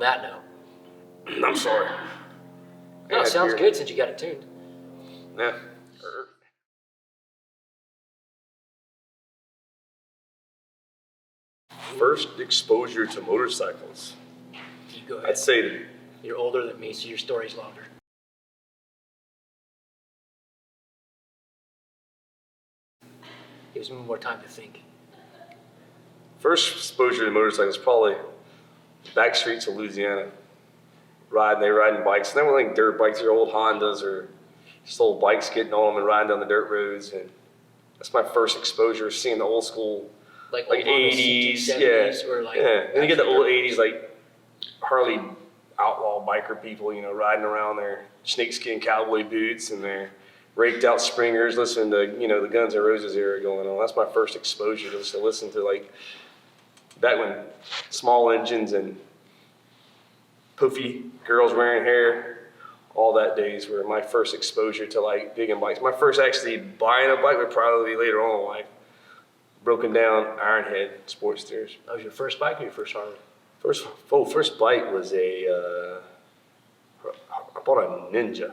on that note. I'm sorry. No, it sounds good since you got it tuned. Yeah. First exposure to motorcycles. You go ahead. I'd say that you're older than me, so your story's longer. Gives me more time to think. first exposure to motorcycles probably back streets of Louisiana. They riding bikes. They weren't like dirt bikes or old Hondas or just old bikes, getting on them and riding down the dirt roads. And that's my first exposure, seeing the old school, like 80s, CT70s, or like Then you get the old 80s, like Harley outlaw biker people, riding around their snakeskin cowboy boots and their raked out springers, listening to, the Guns N' Roses era going on. That's my first exposure to listen to, like, back when small engines and poofy girls wearing hair, all that days were my first exposure to, like, digging bikes. My first actually buying a bike would probably be later on in life. Broken down Ironhead Sportsters. That was your first bike or your first Harley? First bike was I bought a Ninja.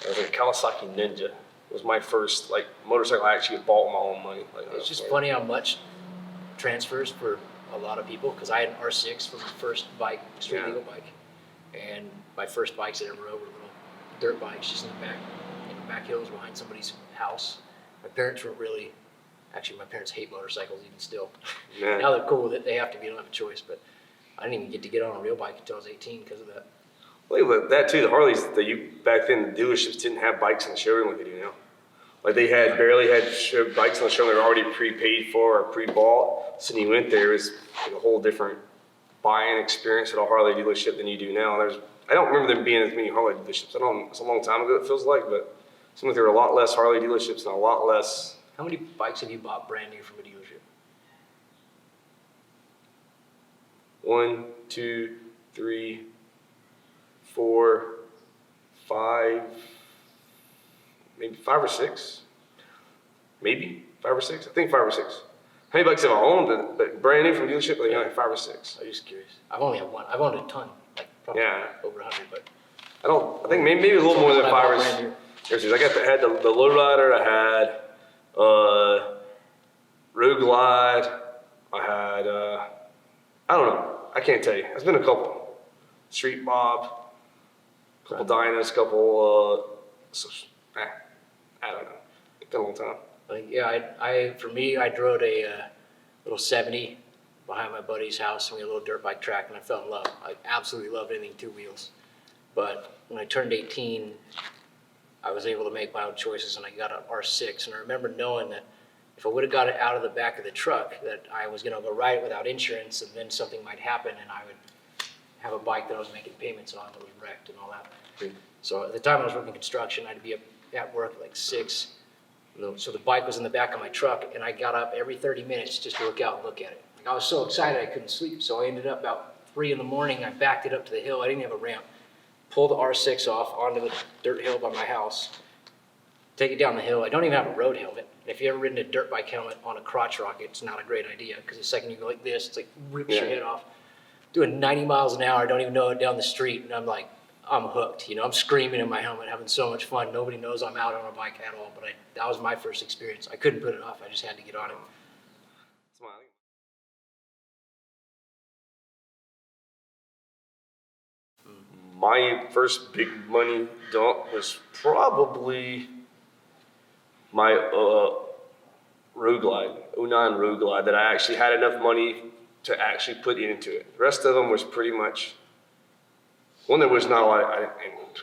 It was a Kawasaki Ninja. It was my first, like, motorcycle I actually bought with my own money. It's just funny how much transfers for a lot of people, because I had an R6 for my first bike, street legal bike, and my first bikes that I ever rode were little dirt bikes just in the back hills behind somebody's house. My parents weren't really, actually my parents hate motorcycles even still. Yeah. Now they're cool with it, they have to be, don't have a choice, but I didn't even get to get on a real bike until I was 18 because of that. Well, that too, the Harleys, back then the dealerships didn't have bikes in the showroom like they do now. Like they barely had bikes on the showroom. They were already prepaid for or pre-bought. So when you went there, it was like a whole different buying experience at a Harley dealership than you do now. I don't remember there being as many Harley dealerships. It's a long time ago, it feels like, but it seems like there were a lot less Harley dealerships and a lot less. How many bikes have you bought brand new from a dealership? 1, 2, 3, 4, 5, maybe 5 or 6. Maybe 5 or 6. I think 5 or 6. How many bikes have I owned, but brand new from dealership? Like 5 or 6. I'm just curious. I've only had one. I've owned a ton, like probably over 100, but I think maybe a little more than 5 or 6. I had the lowrider. I had Road Glide. I had I don't know. I can't tell you. It's been a couple. Street Bob. A couple Dynas. Couple. I don't know. It's been a long time. For me, I drove a little 70 behind my buddy's house, and we had a little dirt bike track, and I fell in love. I absolutely loved anything 2 wheels. But when I turned 18, I was able to make my own choices, and I got an R6. And I remember knowing that if I would have got it out of the back of the truck, that I was going to go ride it without insurance, and then something might happen, and I would have a bike that I was making payments on that was wrecked and all that. So at the time I was working construction, I'd be up at work at like 6. So the bike was in the back of my truck, and I got up every 30 minutes just to look out and look at it. Like, I was so excited I couldn't sleep, so I ended up about 3 in the morning. I backed it up to the hill. I didn't have a ramp. Pulled the R6 off onto the dirt hill by my house. Take it down the hill. I don't even have a road helmet. If you ever ridden a dirt bike helmet on a crotch rocket, it's not a great idea, because the second you go like this, it's like rips your head off. Doing 90 miles an hour, I don't even know it down the street, and I'm like, I'm hooked. I'm screaming in my helmet, having so much fun. Nobody knows I'm out on a bike at all, but that was my first experience. I couldn't put it off. I just had to get on it. My first big money dump was probably my Road Glide, 09 Road Glide, that I actually had enough money to actually put into it. The rest of them was pretty much one that was not a lot.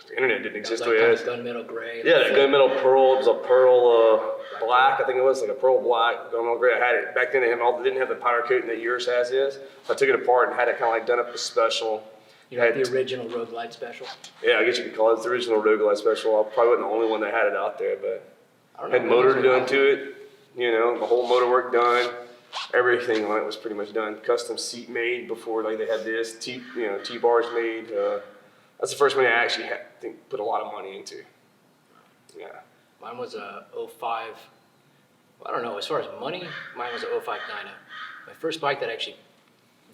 The internet didn't exist. Like kind of gunmetal gray. Yeah, that gunmetal pearl. It was a pearl black. I think it was like a pearl black gunmetal gray. I had it back then. They didn't have the powder coating that yours has. So I took it apart and had it kind of like done up as special. You had the original Road Glide Special? Yeah, I guess you could call it. It's the original Road Glide Special. I probably wasn't the only one that had it out there, but had motor done to it. The whole motor work done. Everything on it was pretty much done. Custom seat made before like they had this. T-bars made. That's the first one I actually put a lot of money into. Yeah. Mine was a 05. Well, I don't know. As far as money, mine was a 05 Dyna. My first bike that I actually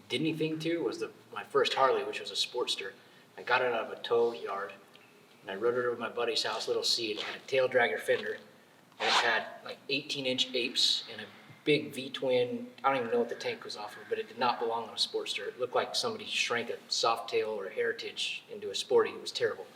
did anything to was my first Harley, which was a Sportster. I got it out of a tow yard, and I rode it over to my buddy's house, little C, and it had a tail dragger fender, and it had like 18-inch apes and a big V-twin. I don't even know what the tank was off of, but it did not belong on a Sportster. It looked like somebody shrank a Softail or a Heritage into a Sporty. It was terrible.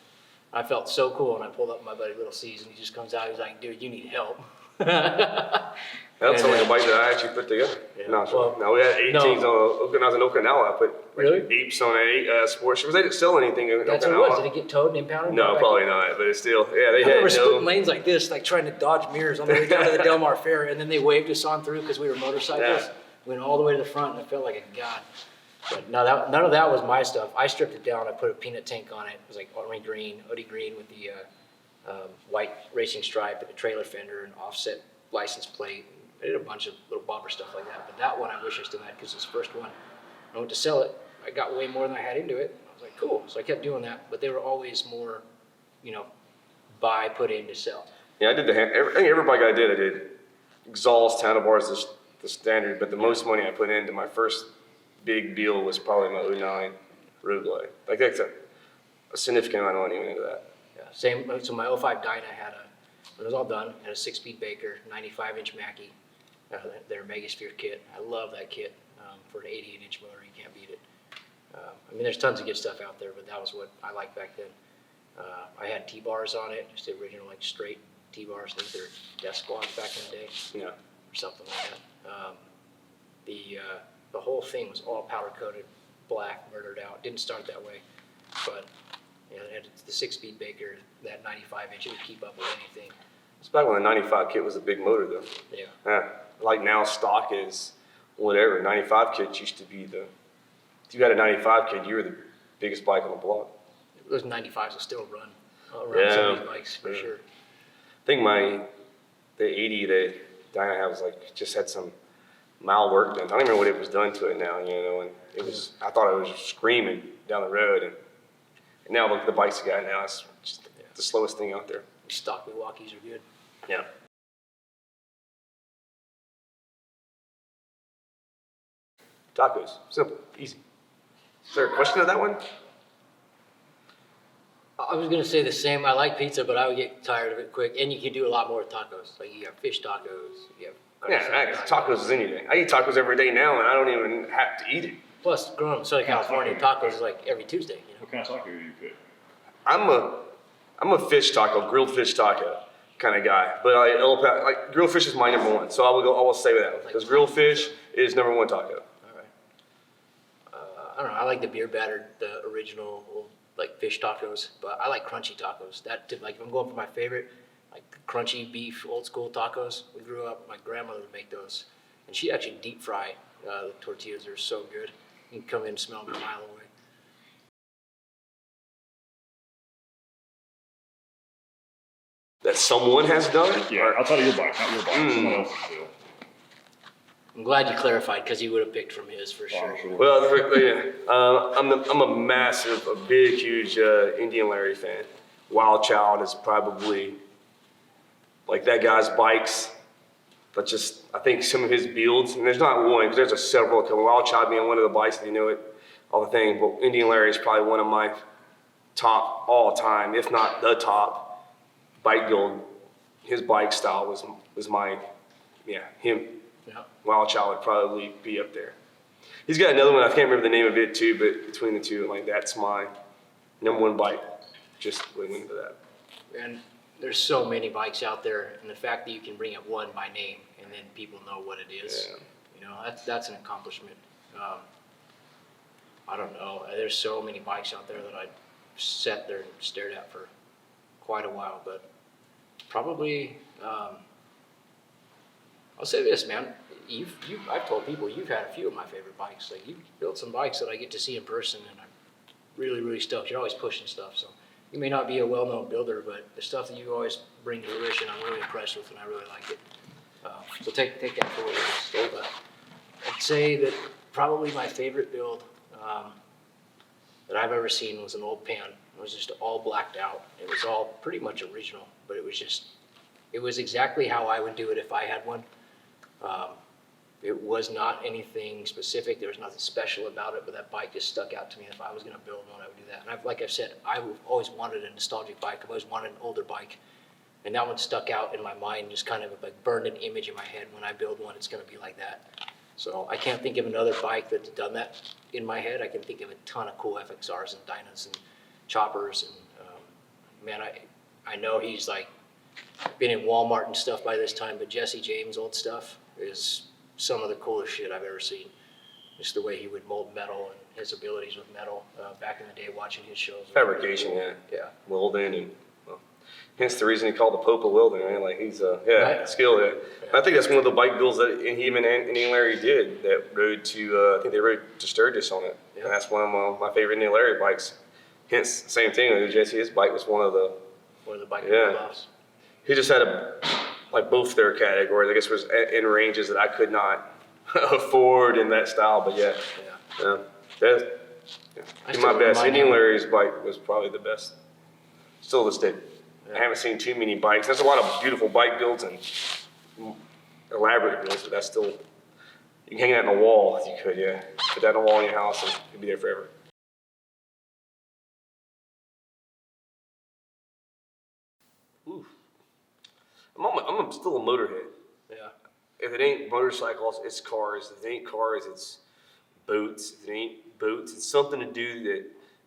I felt so cool, and I pulled up my buddy Little C's, and he just comes out. He's like, "Dude, you need help." That's something a bike that I actually put together. Yeah, No, sure. well, No, we had 18s on, when I was in Okinawa, I put like Really? apes on a sports. Was they didn't sell anything in That's what it Okinawa? was. Did it get towed and impounded? No, probably not, but it's still, yeah, they I remember had splitting no, lanes like this, like trying to dodge mirrors on the way down to the Del Mar Fair, and then they waved us on through because we were motorcycles. Yeah. We went all the way to the front, and I felt like a god. But no, none of that was my stuff. I stripped it down. I put a peanut tank on it. It was like army green, Uddy green with the white racing stripe and a trailer fender and offset license plate. I did a bunch of little bobber stuff like that. But that one I wish I still had because it was the first one. I went to sell it. I got way more than I had into it. I was like, cool. So I kept doing that. But they were always more, buy, put in to sell. yeah, I did I think every bike I did exhaust, handlebars, the standard, but the most money I put into my first big deal was probably my 09 Road Glide. Like that's a significant amount of money went into that. Yeah, same. So my 05 Dyna had when it was all done, had a 6-speed Baker, 95-inch Mackie, their Megasphere kit. I love that kit for an 88-inch motor. You can't beat it. I mean, there's tons of good stuff out there, but that was what I liked back then. I had T-bars on it, just the original, like straight T-bars. I think they're death squads back in the day, Yeah. or something like that. The whole thing was all powder coated, black, murdered out. Didn't start that way, but it had the 6-speed Baker, that 95-inch. It would keep up with anything. It's back when the 95 kit was a big motor though. Yeah. Yeah. Like now stock is whatever. 95 kits used to be if you had a 95 kit, you were the biggest bike on the block. Those 95s will still run around Yeah. some of these bikes for sure. I think the 80 that Dyna had was like, just had some mild work done. I don't even know what it was done to it now, and it was, I thought it was screaming down the road. And now look at the bikes you got now, it's just the slowest thing out there. These stock Milwaukees are good. Yeah. Tacos, simple, easy. Is there a question of that one? I was gonna say the same. I like pizza, but I would get tired of it quick. And you can do a lot more with tacos. Like you have fish tacos. You have Tacos is anything. I eat tacos every day now, and I don't even have to eat it. Plus, growing up in Southern California, tacos is like every Tuesday. What kind of taco do you pick? I'm a fish taco, grilled fish taco kind of guy. But like grilled fish is my number one. So I will stay with that one because grilled fish is number one taco. All right. I don't know. I like the beer battered, the original like fish tacos, but I like crunchy tacos. Like if I'm going for my favorite, like crunchy beef, old school tacos. We grew up. My grandmother would make those, and she actually deep fry the tortillas. They're so good. You can come in and smell them a mile away. That someone has done it? Yeah, outside of your bike, not your bike, someone else's deal. I'm glad you clarified because he would have picked from his for sure. Sure. Well, yeah. I'm a massive, a big, huge Indian Larry fan. Wild Child is probably like that guy's bikes, but just I think some of his builds, and there's not one, because there's several. Wild Child being one of the bikes, and all the thing. But Indian Larry is probably one of my top all time, if not the top bike build. His bike style was my, him. Yeah. Wild Child would probably be up there. He's got another one, I can't remember the name of it too, but between the two, like that's my number one bike. Just went into that. And there's so many bikes out there, and the fact that you can bring up one by name and then people know what it is, that's an accomplishment. I don't know. There's so many bikes out there that I sat there and stared at for quite a while, but probably. I'll say this, man. I've told people you've had a few of my favorite bikes. Like you've built some bikes that I get to see in person, and I'm really, really stoked. You're always pushing stuff, so you may not be a well-known builder, but the stuff that you always bring to fruition, I'm really impressed with, and I really like it. So take that forward. But I'd say that probably my favorite build that I've ever seen was an old Pan. It was just all blacked out. It was all pretty much original, but it was exactly how I would do it if I had one. was not anything specific. There was nothing special about it, but that bike just stuck out to me. If I was going to build one, I would do that. And like I've said, I've always wanted a nostalgic bike. I've always wanted an older bike. And that one stuck out in my mind, just kind of like burned an image in my head. When I build one, it's going to be like that. So I can't think of another bike that's done that in my head. I can think of a ton of cool FXRs and Dynas and choppers. And man, I know he's like been in Walmart and stuff by this time, but Jesse James' old stuff is some of the coolest shit I've ever seen. Just the way he would mold metal and his abilities with metal back in the day, watching his shows. Fabrication, really cool. yeah. Welding, and well, hence the reason he called the Pope of Welding, right? Like he's Right. skilled. Yeah. I think that's one of the bike builds that him and Larry did. That rode to, I think they rode to Sturgis on it, Yeah. and that's one of my favorite Neil Larry bikes. Hence, same thing. Jesse, his bike was one of the. One of the bike Yeah. build-offs. He just had like both their categories. I guess was in ranges that I could not afford in that style. But yeah, that's I my still best. remind Indian him- Larry's bike was probably the best. Still this day. I haven't seen too many bikes. There's a lot of beautiful bike builds and elaborate builds, but that's still, you can hang that on a wall if you could, yeah. Put that on a wall in your house and it'd be there forever. Ooh. I'm still a motorhead. Yeah. If it ain't motorcycles, it's cars. If it ain't cars, it's boats. If it ain't boats, it's something to do that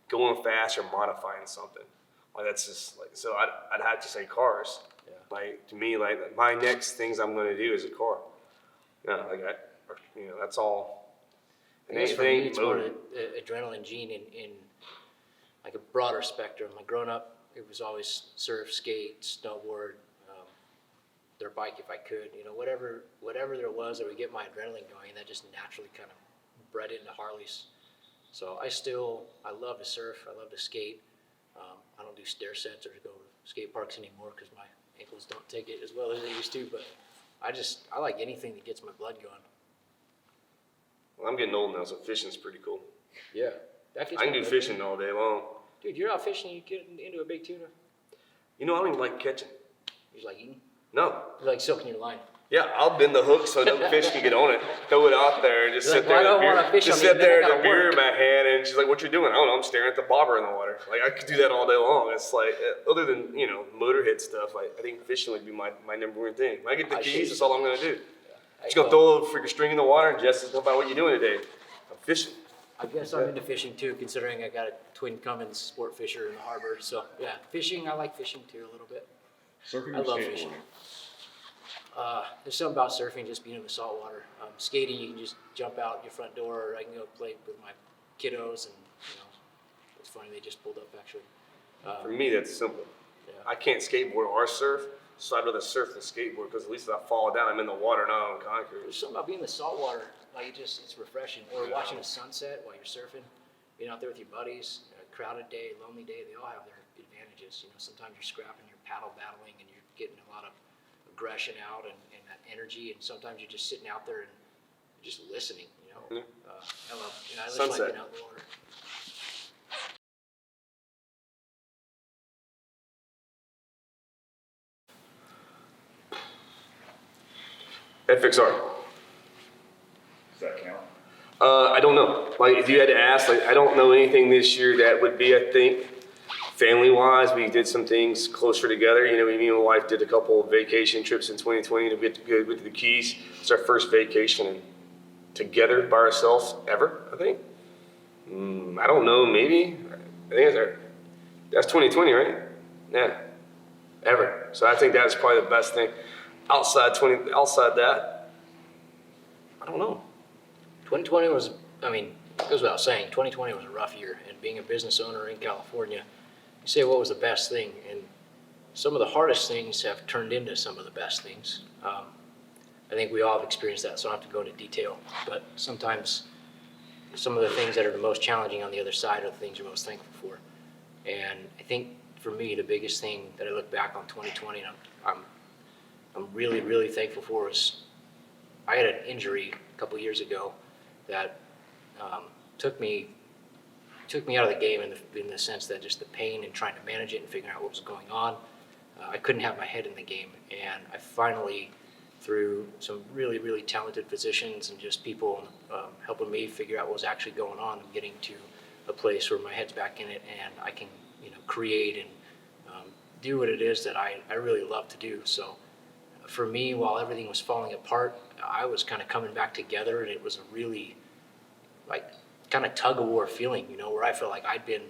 going fast or modifying something. Like that's just like, so I'd have to say cars. Yeah. Like to me, like my next things I'm going to do is a car. Yeah, like that's all. I guess for me, it's more an adrenaline gene in like a broader spectrum. Like growing up, it was always surf, skate, snowboard, dirt bike if I could. Whatever there was that would get my adrenaline going, that just naturally kind of bred into Harleys. So I love to surf. I love to skate. I don't do stair sets or go to skate parks anymore because my ankles don't take it as well as they used to. But I like anything that gets my blood going. Well, I'm getting old now, so fishing's pretty cool. Yeah, that gets I can my do blood fishing going. all day long. Dude, you're out fishing, you get into a big tuna. I don't even like catching. You just like eating. No. You like soaking your line. Yeah, I'll bend the hook so no fish can get on it. Throw it out there and just You're sit like, there. "Well, I with don't a wanna fish beer, on just you, sit then I there with gotta a beer in work." my hand, and she's like, "What you doing?" I don't know. I'm staring at the bobber in the water. Like I could do that all day long. It's like other than motorhead stuff. I think fishing would be my number one thing. When I get the keys, that's all I'm gonna do. Just gonna throw a little freaking string in the water and Jess is talking about what you doing today. I'm fishing. I guess I'm into fishing too, considering I got a twin Cummins sport fisher in the harbor. So yeah, fishing, I like fishing too a little bit. Surfing I or love skateboarding? fishing. There's something about surfing, just being in the salt water. Skating, you can just jump out your front door, or I can go play with my kiddos, and it's funny, they just pulled up actually. For me, that's simple. Yeah. I can't skateboard or surf, so I'd rather surf than skateboard because at least if I fall down, I'm in the water, not on concrete. There's something about being in the salt water, like it's refreshing. Or watching a sunset while you're surfing, being out there with your buddies, a crowded day, lonely day, they all have their advantages. Sometimes you're scrapping, you're paddle battling, and you're getting a lot of aggression out and that energy, and sometimes you're just sitting out there and just listening, Yeah. I just Sunset. like being out in the water. FXR. Does that count? I don't know. Like, if you had to ask, I don't know anything this year that would be, I think, family-wise, we did some things closer together. Me and my wife did a couple of vacation trips in 2020 to get to go to the Keys. It's our first vacation together by ourselves ever, I think. I don't know, maybe. I think that's 2020, right? Yeah, ever. So I think that's probably the best thing. Outside that, I don't know. 2020 was, it goes without saying, 2020 was a rough year, and being a business owner in California, you say what was the best thing, and some of the hardest things have turned into some of the best things. I think we all have experienced that, so I don't have to go into detail, but sometimes some of the things that are the most challenging on the other side are the things you're most thankful for. And I think for me, the biggest thing that I look back on 2020, and I'm really, really thankful for, is I had an injury a couple years ago that took me out of the game in the sense that just the pain and trying to manage it and figuring out what was going on. I couldn't have my head in the game, and I finally, through some really, really talented physicians and just people helping me figure out what was actually going on. I'm getting to a place where my head's back in it and I can, create and do what it is that I really love to do. So for me, while everything was falling apart, I was kind of coming back together, and it was a really like kind of tug of war feeling, where I felt like I'd been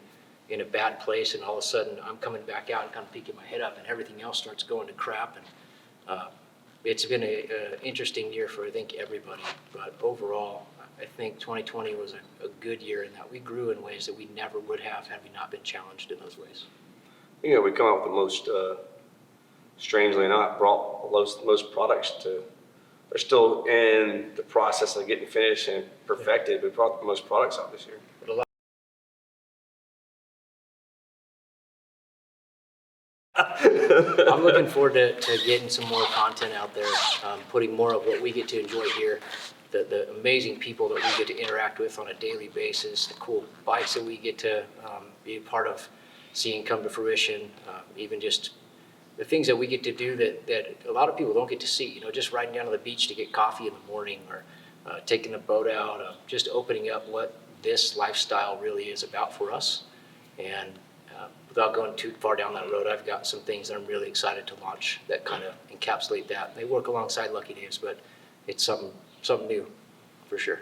in a bad place, and all of a sudden I'm coming back out and kind of peeking my head up, and everything else starts going to crap. And it's been an interesting year for, I think, everybody. But overall, I think 2020 was a good year in that we grew in ways that we never would have had we not been challenged in those ways. We come out with the most, strangely not, brought most products to, they're still in the process of getting finished and perfected. We brought the most products out this year. But a lot I'm looking forward to getting some more content out there, putting more of what we get to enjoy here, the amazing people that we get to interact with on a daily basis, the cool bikes that we get to be a part of seeing come to fruition, even just the things that we get to do that a lot of people don't get to see, just riding down to the beach to get coffee in the morning, or taking the boat out, just opening up what this lifestyle really is about for us. And without going too far down that road, I've got some things that I'm really excited to launch that kind of encapsulate that. They work alongside Lucky Dave's, but it's something new for sure.